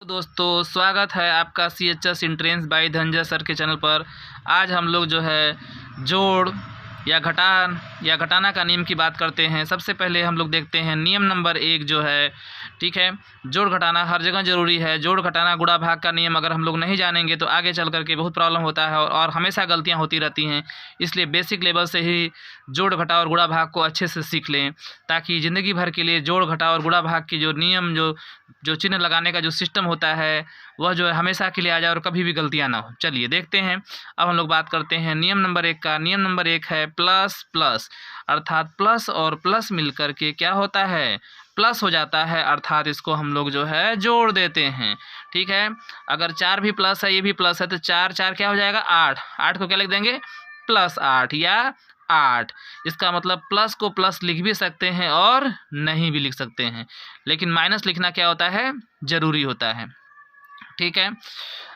दोस्तों, स्वागत है आपका CHS entrance by Dhananjay sir के चैनल पर। आज हम लोग जो है जोड़ या घटाना का नियम की बात करते हैं। सबसे पहले हम लोग देखते हैं नियम नंबर 1 जो है, ठीक है। जोड़ घटाना हर जगह ज़रूरी है। जोड़ घटाना गुणा भाग का नियम अगर हम लोग नहीं जानेंगे तो आगे चल करके बहुत प्रॉब्लम होता है और हमेशा गलतियां होती रहती हैं। इसलिए बेसिक लेवल से ही जोड़ घटा और गुणा भाग को अच्छे से सीख लें, ताकि ज़िंदगी भर के लिए जोड़ घटा और गुणा भाग की जो नियम जो चिन्ह लगाने का जो सिस्टम होता है वह जो है हमेशा के लिए आ जाए और कभी भी गलतियां ना हो। चलिए देखते हैं। अब हम लोग बात करते हैं नियम नंबर 1 का। नियम नंबर 1 है प्लस प्लस, अर्थात प्लस और प्लस मिलकर के क्या होता है, प्लस हो जाता है। अर्थात इसको हम लोग जो है जोड़ देते हैं, ठीक है। अगर 4 भी प्लस है, ये भी प्लस है, तो 4 4 क्या हो जाएगा, 8। 8 को क्या लिख देंगे, +8 या 8। इसका मतलब प्लस को प्लस लिख भी सकते हैं और नहीं भी लिख सकते हैं, लेकिन माइनस लिखना क्या होता है, ज़रूरी होता है, ठीक है।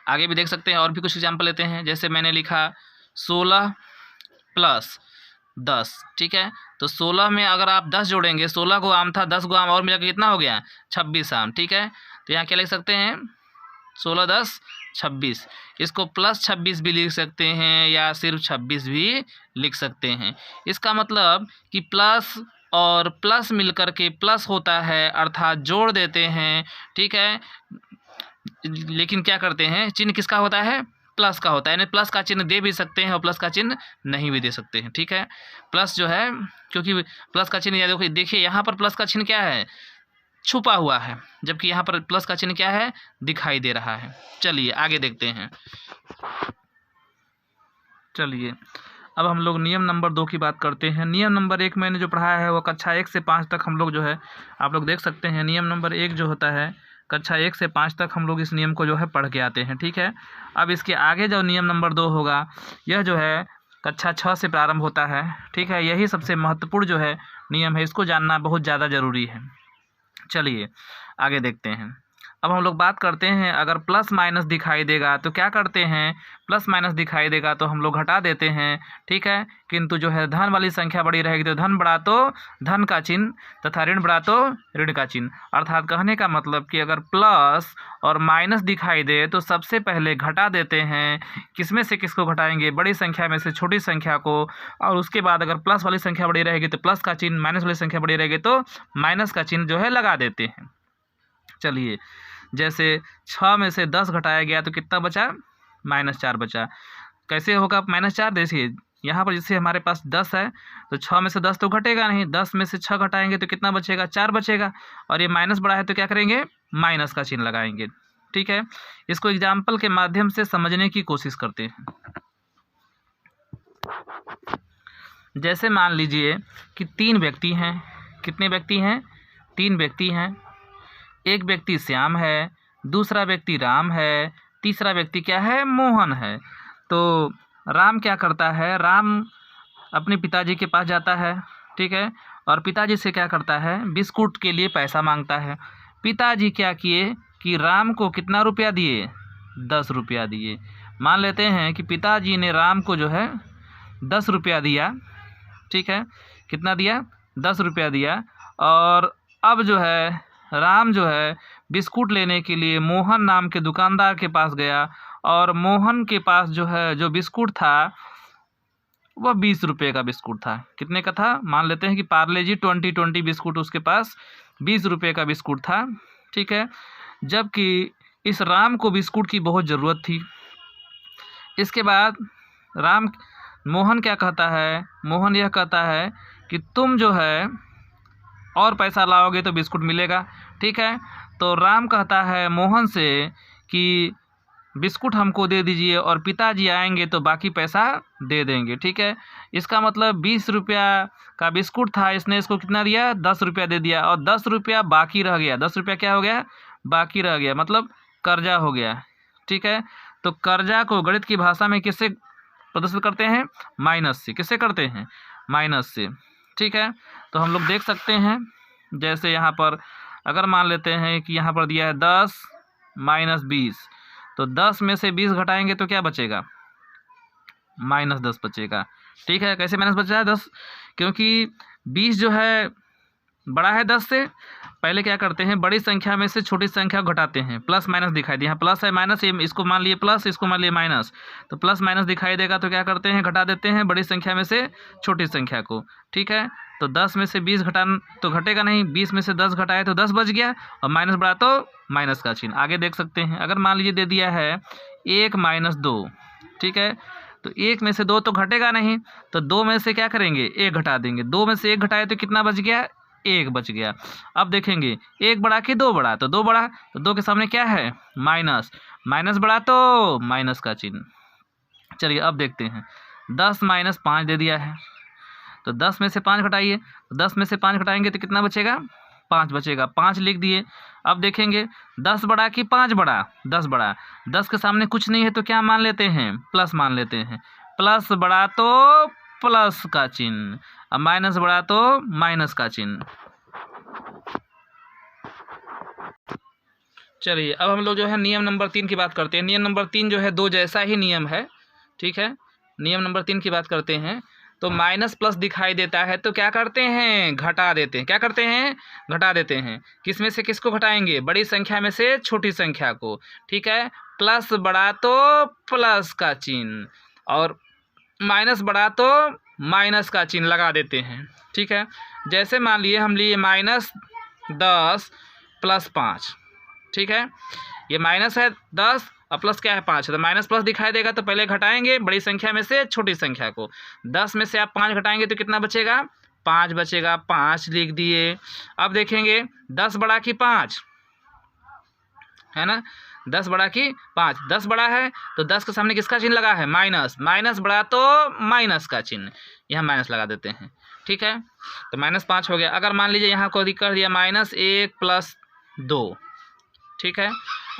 आगे भी देख सकते हैं और भी कुछ एग्जाम्पल लेते हैं। जैसे मैंने लिखा 16 + 10, ठीक है। तो 16 में अगर आप 10 जोड़ेंगे, 16 को आम था, 10 को आम और मिला के कितना हो गया, 26 आम, ठीक है। तो यहाँ क्या लिख सकते हैं, 16 10 26। इसको +26 भी लिख सकते हैं या सिर्फ 26 भी लिख सकते हैं। इसका मतलब कि प्लस और प्लस मिलकर के प्लस होता है, अर्थात जोड़ देते हैं, ठीक है। लेकिन क्या करते हैं, चिन्ह किसका होता है, प्लस का होता है। यानी प्लस का चिन्ह दे भी सकते हैं और प्लस का चिन्ह नहीं भी दे सकते हैं, ठीक है। प्लस जो है, क्योंकि प्लस का चिन्ह या देखिए यहाँ पर प्लस का चिन्ह क्या है, छुपा हुआ है, जबकि यहाँ पर प्लस का चिन्ह क्या है, दिखाई दे रहा है। चलिए आगे देखते हैं। चलिए अब हम लोग नियम नंबर 2 की बात करते हैं। नियम नंबर 1 मैंने जो पढ़ाया है वो कक्षा 1 से 5 तक हम लोग जो है, आप लोग देख सकते हैं। नियम नंबर 1 जो होता है कक्षा 1 से 5 तक हम लोग इस नियम को जो है पढ़ के आते हैं, ठीक है। अब इसके आगे जो नियम नंबर 2 होगा, यह जो है कक्षा 6 से प्रारंभ होता है, ठीक है। यही सबसे महत्वपूर्ण जो है नियम है, इसको जानना बहुत ज़्यादा ज़रूरी है। चलिए आगे देखते हैं। अब हम लोग बात करते हैं, अगर प्लस माइनस दिखाई देगा तो क्या करते हैं, प्लस माइनस दिखाई देगा तो हम लोग घटा देते हैं, ठीक है। किंतु जो है धन वाली संख्या बड़ी रहेगी तो धन बढ़ा तो धन का चिन्ह तथा ऋण बढ़ा तो ऋण का चिन्ह। अर्थात कहने का मतलब कि अगर प्लस और माइनस दिखाई दे तो सबसे पहले घटा देते हैं। किसमें से किसको घटाएंगे, बड़ी संख्या में से छोटी संख्या को, और उसके बाद अगर प्लस वाली संख्या बड़ी रहेगी तो प्लस का चिन्ह, माइनस वाली संख्या बड़ी रहेगी तो माइनस का चिन्ह जो है लगा देते हैं। चलिए जैसे 6 में से 10 घटाया गया तो कितना बचा, -4 बचा। कैसे होगा -4, देखिए यहाँ पर जैसे हमारे पास 10 है तो 6 में से 10 तो घटेगा नहीं, 10 में से 6 घटाएंगे तो कितना बचेगा, 4 बचेगा। और ये माइनस बड़ा है तो क्या करेंगे, माइनस का चिन्ह लगाएंगे, ठीक है। इसको एग्जाम्पल के माध्यम से समझने की कोशिश करते हैं। जैसे मान लीजिए कि 3 व्यक्ति हैं। कितने व्यक्ति हैं, 3 व्यक्ति हैं। एक व्यक्ति श्याम है, दूसरा व्यक्ति राम है, तीसरा व्यक्ति क्या है, मोहन है। तो राम क्या करता है, राम अपने पिताजी के पास जाता है, ठीक है, और पिताजी से क्या करता है, बिस्कुट के लिए पैसा मांगता है। पिताजी क्या किए कि राम को कितना रुपया दिए, 10 रुपया दिए। मान लेते हैं कि पिताजी ने राम को जो है 10 रुपया दिया, ठीक है। कितना दिया, 10 रुपया दिया। और अब जो है राम जो है बिस्कुट लेने के लिए मोहन नाम के दुकानदार के पास गया, और मोहन के पास जो है जो बिस्कुट था वह 20 रुपये का बिस्कुट था। कितने का था, मान लेते हैं कि पार्ले जी 20 बिस्कुट उसके पास 20 रुपये का बिस्कुट था, ठीक है। जबकि इस राम को बिस्कुट की बहुत ज़रूरत थी। इसके बाद मोहन क्या कहता है, मोहन यह कहता है कि तुम जो है और पैसा लाओगे तो बिस्कुट मिलेगा, ठीक है। तो राम कहता है मोहन से कि बिस्कुट हमको दे दीजिए और पिताजी आएंगे तो बाकी पैसा दे देंगे, ठीक है। इसका मतलब 20 रुपया का बिस्कुट था, इसने इसको कितना दिया, 10 रुपया दे दिया, और 10 रुपया बाकी रह गया। 10 रुपया क्या हो गया, बाकी रह गया, मतलब कर्जा हो गया, ठीक है। तो कर्जा को गणित की भाषा में किससे प्रदर्शित करते हैं, माइनस से। किससे करते हैं, माइनस से, ठीक है। तो हम लोग देख सकते हैं, जैसे यहाँ पर अगर मान लेते हैं कि यहाँ पर दिया है 10 - 20, तो 10 में से 20 घटाएंगे तो क्या बचेगा, -10 बचेगा, ठीक है। कैसे माइनस बचा है 10, क्योंकि 20 जो है बड़ा है 10 से, पहले क्या करते हैं, बड़ी संख्या में से छोटी संख्या घटाते हैं। प्लस माइनस दिखाई दिया, यहाँ प्लस है माइनस, ये इसको मान लिए प्लस, इसको मान लिए माइनस, तो प्लस माइनस दिखाई देगा तो क्या करते हैं, घटा देते हैं बड़ी संख्या में से छोटी संख्या को। ठीक है, तो 10 में से 20 घटाना तो घटेगा नहीं, 20 में से 10 घटाए तो 10 बच गया, और माइनस बढ़ा तो माइनस का चिन्ह। आगे देख सकते हैं, अगर मान लीजिए दे दिया है 1 - 2, ठीक है, तो 1 में से 2 तो घटेगा नहीं, तो 2 में से क्या करेंगे, 1 घटा देंगे। 2 में से 1 घटाए तो कितना बच गया, 1 बच गया। अब देखेंगे 1 बड़ा कि 2 बड़ा, तो 2 बड़ा, तो 2 के सामने क्या है, माइनस, माइनस बढ़ा तो माइनस का चिन्ह। चलिए अब देखते हैं, 10 - 5 दे दिया है, तो 10 में से 5 घटाइए, 10 में से 5 घटाएंगे तो कितना बचेगा, 5 बचेगा, 5 लिख दिए। अब देखेंगे 10 बड़ा कि 5 बड़ा, 10 बड़ा, 10 के सामने कुछ नहीं है तो क्या मान लेते हैं, प्लस मान लेते हैं। प्लस बड़ा तो प्लस का चिन्ह, अब माइनस बड़ा तो माइनस का चिन्ह। चलिए अब हम लोग जो है नियम नंबर 3 की बात करते हैं। नियम नंबर 3 जो है 2 जैसा ही नियम है। ठीक है, नियम नंबर 3 की बात करते हैं। तो माइनस प्लस दिखाई देता है तो क्या करते हैं, घटा देते हैं। क्या करते हैं, घटा देते हैं। किस में से किसको घटाएंगे, बड़ी संख्या में से छोटी संख्या को। ठीक है, प्लस बड़ा तो प्लस का चिन्ह, और माइनस बड़ा तो माइनस का चिन्ह लगा देते हैं। ठीक है, जैसे मान लिए हम लिए -10 + 5। ठीक है, ये माइनस है 10 और प्लस क्या है 5 है, तो माइनस प्लस दिखाई देगा तो पहले घटाएंगे बड़ी संख्या में से छोटी संख्या को। 10 में से आप 5 घटाएंगे तो कितना बचेगा, 5 बचेगा, 5 लिख दिए। अब देखेंगे 10 बड़ा कि 5 है ना, 10 बड़ा कि 5, 10 बड़ा है तो 10 के सामने किसका चिन्ह लगा है, माइनस, माइनस बड़ा तो माइनस का चिन्ह, यहाँ माइनस लगा देते हैं। ठीक है, तो -5 हो गया। अगर मान लीजिए यहाँ को कर दिया -1 + 2। ठीक है,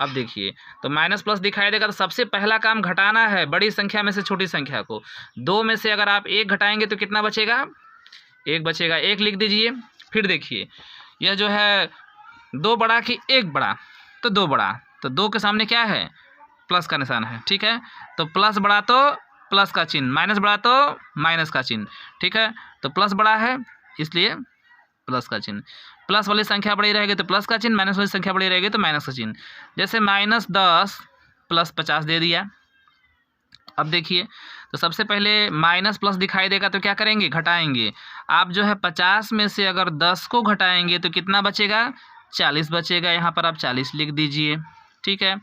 अब देखिए तो माइनस प्लस दिखाई देगा तो सबसे पहला काम घटाना है बड़ी संख्या में से छोटी संख्या को। 2 में से अगर आप 1 घटाएंगे तो कितना बचेगा, 1 बचेगा, 1 लिख दीजिए। फिर देखिए यह जो है 2 बड़ा कि 1 बड़ा, तो 2 बड़ा, तो 2 के सामने क्या है, प्लस का निशान है। ठीक है, तो प्लस बड़ा तो प्लस का चिन्ह, माइनस बड़ा तो माइनस का चिन्ह। ठीक है, तो प्लस बड़ा है इसलिए प्लस का चिन्ह, प्लस वाली संख्या बड़ी रहेगी तो प्लस का चिन्ह, माइनस वाली संख्या बड़ी रहेगी तो माइनस का चिन्ह। जैसे -10 + 50 दे दिया। अब देखिए तो सबसे पहले माइनस प्लस दिखाई देगा तो क्या करेंगे, घटाएंगे। आप जो है 50 में से अगर 10 को घटाएंगे तो कितना बचेगा, 40 बचेगा। यहाँ पर आप 40 लिख दीजिए। ठीक है,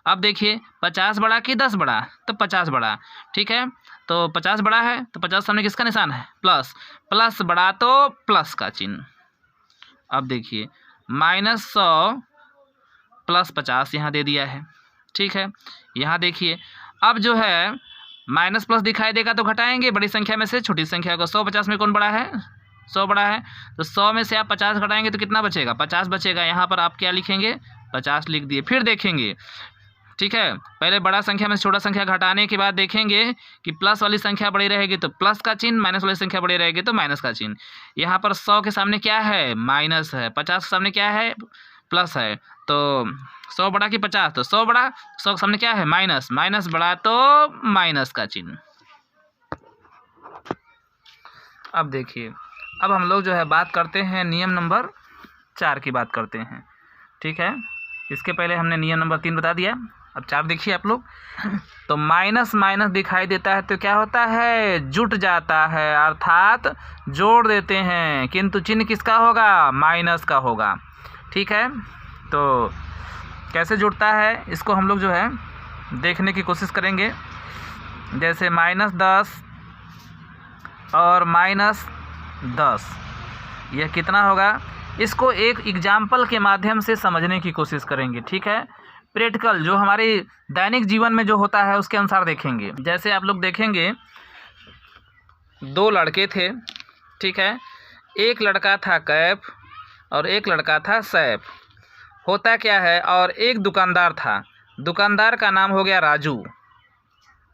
अब देखिए 50 बड़ा कि 10 बड़ा, तो 50 बड़ा। ठीक है, तो 50 बड़ा है तो 50 सामने किसका निशान है, प्लस, प्लस बड़ा तो प्लस का चिन्ह। अब देखिए -100 + 50 यहाँ दे दिया है। ठीक है, यहाँ देखिए अब जो है माइनस प्लस दिखाई देगा तो घटाएंगे बड़ी संख्या में से छोटी संख्या को। 100 50 में कौन बड़ा है, 100 बड़ा है, तो 100 में से आप 50 घटाएंगे तो कितना बचेगा, 50 बचेगा। यहाँ पर आप क्या लिखेंगे, 50 लिख दिए। फिर देखेंगे, ठीक है, पहले बड़ा संख्या में से छोटा संख्या घटाने के बाद देखेंगे कि प्लस वाली संख्या बड़ी रहेगी तो प्लस का चिन्ह, माइनस वाली संख्या बड़ी रहेगी तो माइनस का चिन्ह। यहाँ पर 100 के सामने क्या है, माइनस है, 50 के सामने क्या है, प्लस है, तो 100 बड़ा कि 50, तो 100 बड़ा, 100 के सामने क्या है, माइनस, माइनस बड़ा तो माइनस का चिन्ह। अब देखिए अब हम लोग जो है बात करते हैं नियम नंबर 4 की बात करते हैं। ठीक है, इसके पहले हमने नियम नंबर 3 बता दिया, अब 4 देखिए आप लोग। तो माइनस माइनस दिखाई देता है तो क्या होता है, जुट जाता है, अर्थात जोड़ देते हैं, किंतु चिन्ह किसका होगा, माइनस का होगा। ठीक है, तो कैसे जुड़ता है इसको हम लोग जो है देखने की कोशिश करेंगे। जैसे -10 और -10 यह कितना होगा, इसको एक एग्जाम्पल के माध्यम से समझने की कोशिश करेंगे। ठीक है, प्रैक्टिकल जो हमारे दैनिक जीवन में जो होता है उसके अनुसार देखेंगे। जैसे आप लोग देखेंगे 2 लड़के थे। ठीक है, एक लड़का था कैफ और एक लड़का था सैफ। होता क्या है, और एक दुकानदार था, दुकानदार का नाम हो गया राजू।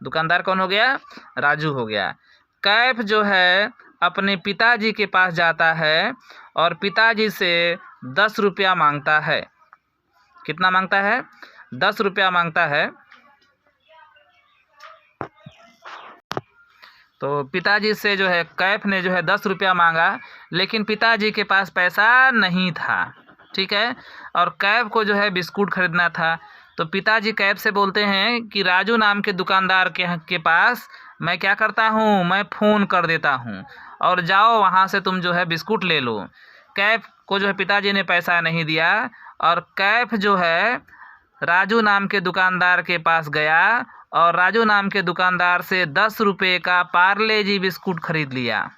दुकानदार कौन हो गया, राजू हो गया। कैफ जो है अपने पिताजी के पास जाता है और पिताजी से 10 रुपया मांगता है। कितना मांगता है, 10 रुपया मांगता है। तो पिताजी से जो है कैफ ने जो है 10 रुपया मांगा, लेकिन पिताजी के पास पैसा नहीं था। ठीक है। और कैफ को जो है बिस्कुट खरीदना था। तो पिताजी कैफ से बोलते हैं कि राजू नाम के दुकानदार के पास मैं क्या करता हूँ, मैं फ़ोन कर देता हूँ और जाओ वहाँ से तुम जो है बिस्कुट ले लो। कैफ को जो है पिताजी ने पैसा नहीं दिया और कैफ जो है राजू नाम के दुकानदार के पास गया और राजू नाम के दुकानदार से 10 रुपये का पार्ले जी बिस्कुट खरीद लिया।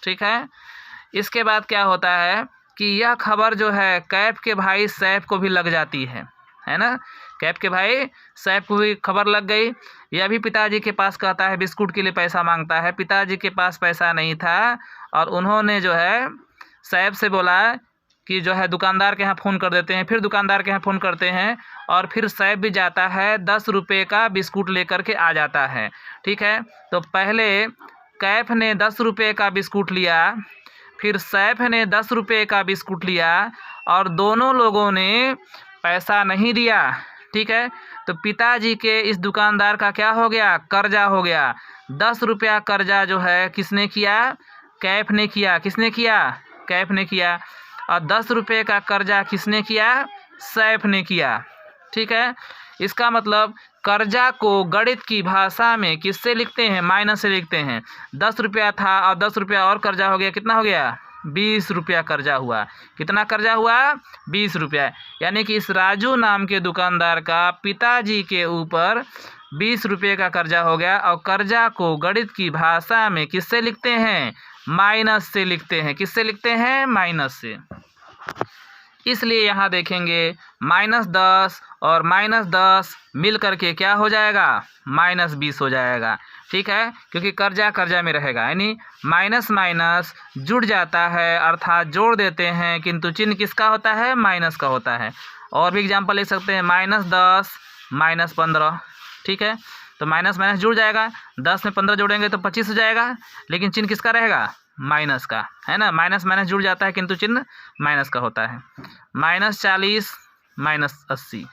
ठीक है। इसके बाद क्या होता है कि यह खबर जो है कैफ के भाई सैफ को भी लग जाती है ना। कैफ के भाई सैफ को भी खबर लग गई। यह भी पिताजी के पास कहता है, बिस्कुट के लिए पैसा मांगता है। पिताजी के पास पैसा नहीं था और उन्होंने जो है सैफ से बोला कि जो है दुकानदार के यहाँ फ़ोन कर देते हैं। फिर दुकानदार के यहाँ फ़ोन करते हैं और फिर सैफ भी जाता है, 10 रुपये का बिस्कुट लेकर के आ जाता है। ठीक है। तो पहले कैफ ने 10 रुपये का बिस्कुट लिया, फिर सैफ ने 10 रुपये का बिस्कुट लिया और दोनों लोगों ने पैसा नहीं दिया। ठीक है। तो पिताजी के इस दुकानदार का क्या हो गया, कर्जा हो गया। 10 रुपया कर्जा जो है किसने किया, कैफ ने किया। किसने किया, कैफ ने किया। और 10 रुपये का कर्जा किसने किया, सैफ ने किया। ठीक है। इसका मतलब कर्जा को गणित की भाषा में किससे लिखते हैं, माइनस से लिखते हैं। 10 रुपया था और 10 रुपया और कर्जा हो गया, कितना हो गया, 20 रुपया कर्जा हुआ। कितना कर्जा हुआ, 20 रुपया। यानी कि इस राजू नाम के दुकानदार का पिताजी के ऊपर 20 रुपये का कर्जा हो गया और कर्जा को गणित की भाषा में किससे लिखते हैं, माइनस से लिखते हैं। किससे लिखते हैं, माइनस से। इसलिए यहाँ देखेंगे -10 और -10 मिल करके क्या हो जाएगा, -20 हो जाएगा। ठीक है। क्योंकि कर्जा कर्जा में रहेगा, यानी माइनस माइनस जुड़ जाता है, अर्थात जोड़ देते हैं, किंतु चिन्ह किसका होता है, माइनस का होता है। और भी एग्जाम्पल ले सकते हैं, -10 -15। ठीक है। तो माइनस माइनस जुड़ जाएगा, 10 में 15 जोड़ेंगे तो 25 हो जाएगा, लेकिन चिन्ह किसका रहेगा, माइनस का, है ना। माइनस माइनस जुड़ जाता है किंतु चिन्ह माइनस का होता है। -40 -80।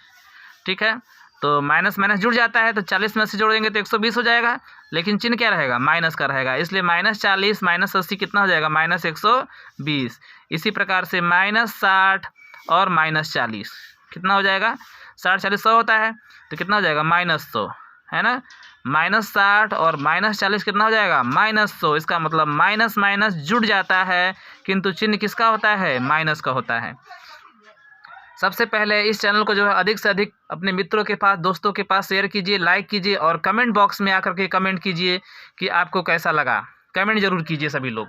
ठीक है। तो माइनस माइनस जुड़ जाता है तो 40 में 80 जोड़ेंगे तो 120 हो जाएगा, लेकिन चिन्ह क्या रहेगा, माइनस का रहेगा। इसलिए -40 -80 कितना हो जाएगा, -120। इसी प्रकार से -60 और -40 कितना हो जाएगा, 60 40 100 होता है, तो कितना हो जाएगा, -100, है ना। -60 और -40 कितना हो जाएगा, -100। इसका मतलब माइनस माइनस जुड़ जाता है किंतु चिन्ह किसका होता है, माइनस का होता है। सबसे पहले इस चैनल को जो है अधिक से अधिक अपने मित्रों के पास, दोस्तों के पास शेयर कीजिए, लाइक कीजिए और कमेंट बॉक्स में आकर के कमेंट कीजिए कि आपको कैसा लगा। कमेंट जरूर कीजिए सभी लोग।